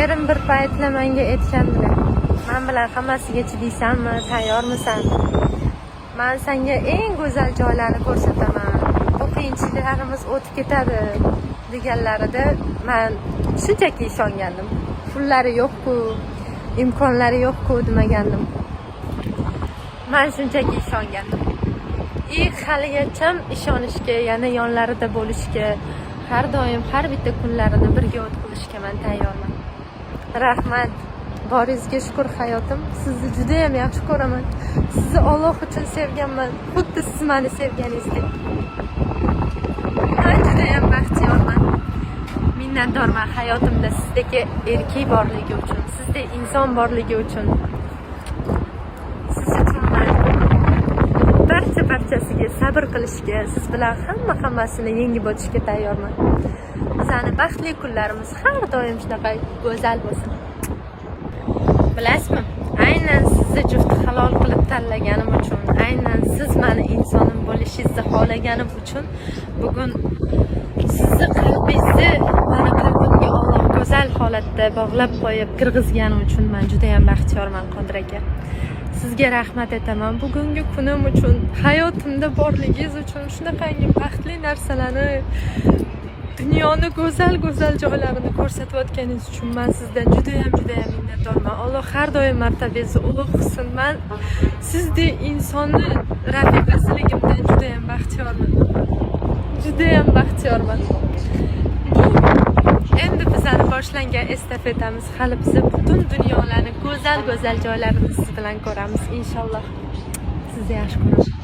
Erim bir paytlar menga aytgandilar, men bilan hammasiga chidaysanmi, tayyormisan? Men senga eng go'zal joylarni ko'rsataman, bu qiyinchiliklarimiz o'tib ketadi deganlarida men shunchaki ishongandim. Pullari yo'q-ku, imkonlari yo'q-ku demagandim. Men shunchaki ishongandim. Haligacha ishonishga, yana yonlarida bo'lishga, har doim har bitta kunlarini birga o'tkazishga men tayyorman. Rahmat. Boringizga shukur hayotim. Sizni juda ham yaxshi ko'raman. Sizni Alloh uchun sevganman. Xuddi siz meni sevganingizdek. Men juda ham baxtiyorman. Minnatdorman hayotimda sizdagi erkak borligi uchun, sizda inson borligi uchun. Siz uchun men barchasiga sabr qilishga, siz bilan hammasini yengib o'tishga tayyorman. Bizani baxtli kunlarimiz har doim shunaqa go'zal bo'lsin. Bilasizmi? Aynan sizni juft halol qilib tanlaganim uchun, aynan siz meni insonim bo'lishingizni xohlaganim uchun bugun sizni qalbingizni meni qalbimga Alloh go'zal holatda bog'lab qo'yib kirgizgani uchun men juda ham baxtiyorman Qodir aka. Sizga rahmat aytaman bugungi kunim uchun, hayotimda borligingiz uchun, shunaqangi baxtli narsalarni, dunyoni go'zal joylarini ko'rsatayotganingiz uchun men sizdan juda ham minnatdorman. Alloh har doim martabangizni ulug' qilsin. Men sizdek insonni rafiqasiligimdan juda ham baxtiyorman. Endi bizani boshlangan estafetamiz hali biz butun dunyolarni go'zal joylarini siz bilan ko'ramiz inshaalloh. Sizni yaxshi ko'raman.